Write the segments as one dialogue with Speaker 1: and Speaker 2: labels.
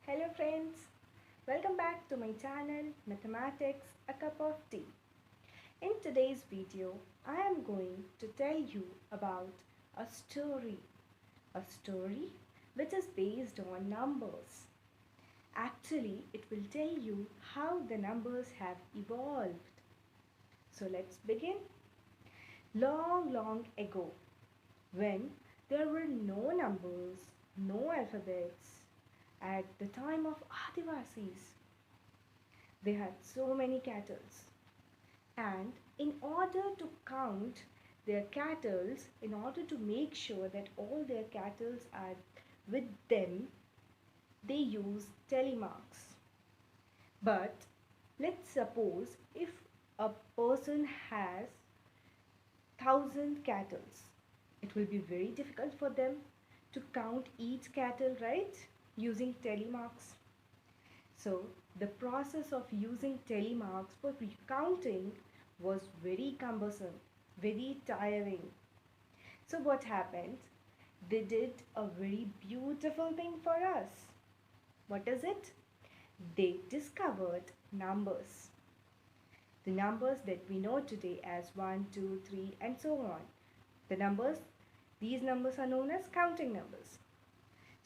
Speaker 1: Hello friends, welcome back to my channel Mathematics A Cup of Tea. In today's video, I am going to tell you about a story which is based on numbers. Actually, it will tell you how the numbers have evolved. So let's begin. Long, long ago, when there were no numbers, no alphabets, at the time of Adivasis, they had so many cattle, and in order to count their cattle, in order to make sure that all their cattle are with them, they use telemarks. But let's suppose if a person has 1,000 cattle, it will be very difficult for them to count each cattle, right? Using telemarks. So the process of using telemarks for counting was very cumbersome, very tiring. So what happened? They did a very beautiful thing for us. What is it? They discovered numbers. The numbers that we know today as 1, 2, 3, and so on. These numbers are known as counting numbers.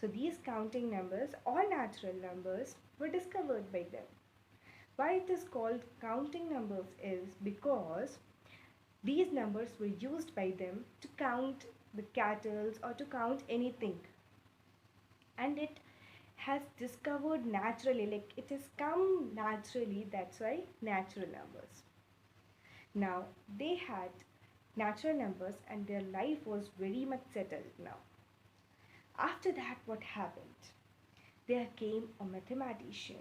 Speaker 1: So these counting numbers or natural numbers were discovered by them. Why it is called counting numbers is because these numbers were used by them to count the cattle or to count anything. And it has discovered naturally, like it has come naturally, that's why natural numbers. Now they had natural numbers and their life was very much settled now. After that, what happened? There came a mathematician.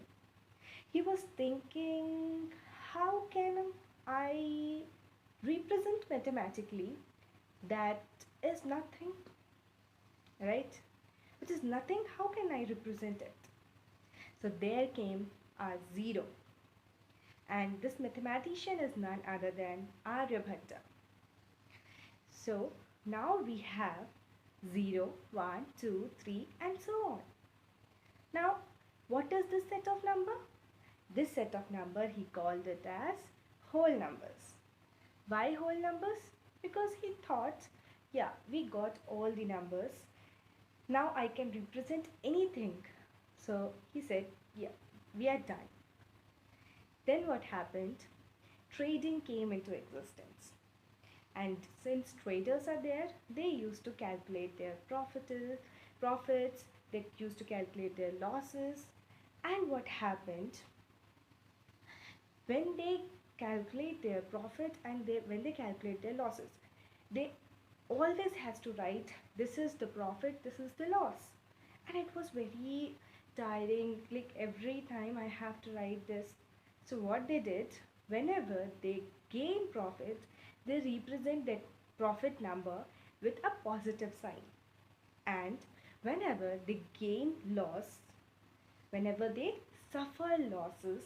Speaker 1: He was thinking, how can I represent mathematically that is nothing, right? Which is nothing, how can I represent it? So there came a zero. And this mathematician is none other than Aryabhatta. So now we have 0, 1, 2, 3 and so on. Now what is this set of number? This set of number he called it as whole numbers. Why whole numbers? Because he thought, yeah, we got all the numbers. Now I can represent anything. So he said, yeah, we are done. Then what happened? Trading came into existence. And since traders are there, they used to calculate their profits, they used to calculate their losses. And what happened? When they calculate their profit and when they calculate their losses, they always has to write this is the profit, this is the loss. And it was very tiring, like every time I have to write this. So what they did, whenever they gain profit, they represent that profit number with a positive sign. And whenever they gain loss, whenever they suffer losses,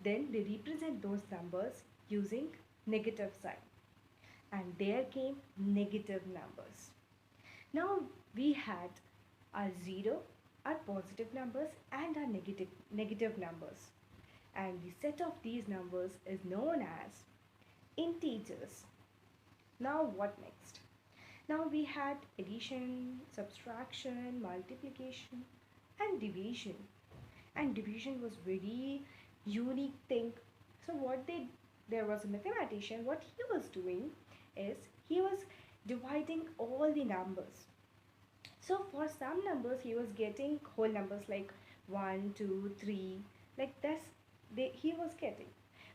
Speaker 1: then they represent those numbers using negative sign. And there came negative numbers. Now we had our zero, our positive numbers and our negative numbers. And the set of these numbers is known as integers. Now what next? Now we had addition, subtraction, multiplication and division. And division was very unique thing. So there was a mathematician, what he was doing is he was dividing all the numbers. So for some numbers he was getting whole numbers like 1, 2, 3, like this he was getting.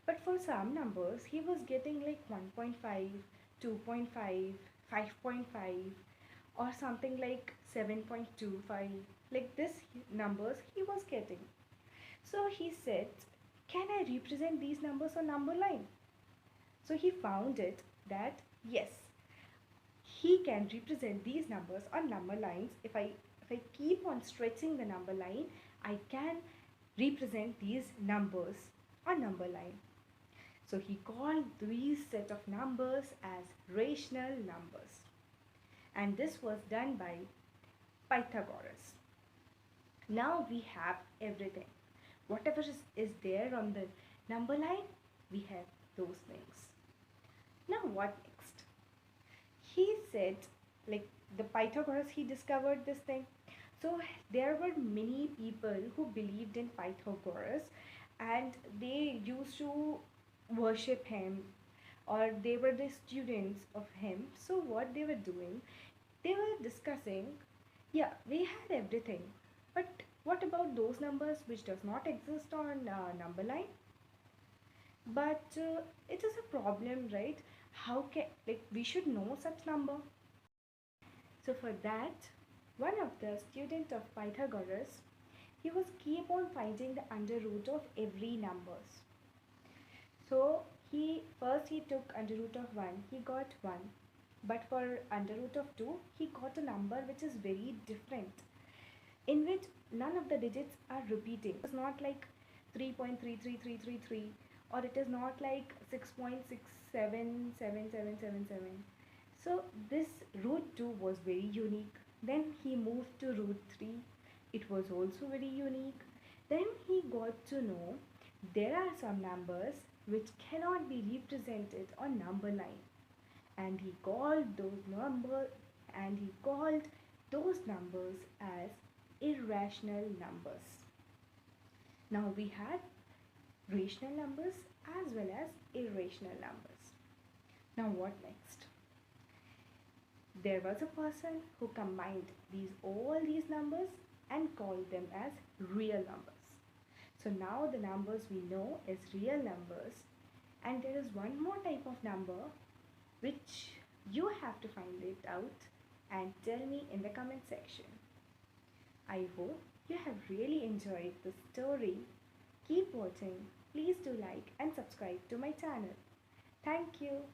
Speaker 1: But for some numbers he was getting like 1.5, 2.5, 5.5 or something like 7.25, like this numbers he was getting. So he said, can I represent these numbers on number line? So he found it that yes, he can represent these numbers on number lines. If I keep on stretching the number line, I can represent these numbers on number line. So he called these set of numbers as rational numbers. And this was done by Pythagoras. Now we have everything. Whatever is there on the number line, we have those things. Now what next? He said, like the Pythagoras, he discovered this thing. So there were many people who believed in Pythagoras, and they used to worship him, or they were the students of him. So what they were doing, they were discussing, yeah, we had everything, but what about those numbers which does not exist on number line? But it is a problem, right? How can, like, we should know such number. So for that, one of the student of Pythagoras, he was keep on finding the under root of every numbers. So he took under root of 1, he got 1. But for under root of 2, he got a number which is very different, in which none of the digits are repeating. It's not like 3.33333, or it is not like 6.677777. So this root 2 was very unique. Then he moved to root 3. It was also very unique. Then he got to know there are some numbers which cannot be represented on number line, and he called those numbers as irrational numbers. Now we had rational numbers as well as irrational numbers. Now what next? There was a person who combined all these numbers and called them as real numbers. So now the numbers we know is real numbers, and there is one more type of number which you have to find it out and tell me in the comment section. I hope you have really enjoyed the story. Keep watching. Please do like and subscribe to my channel. Thank you.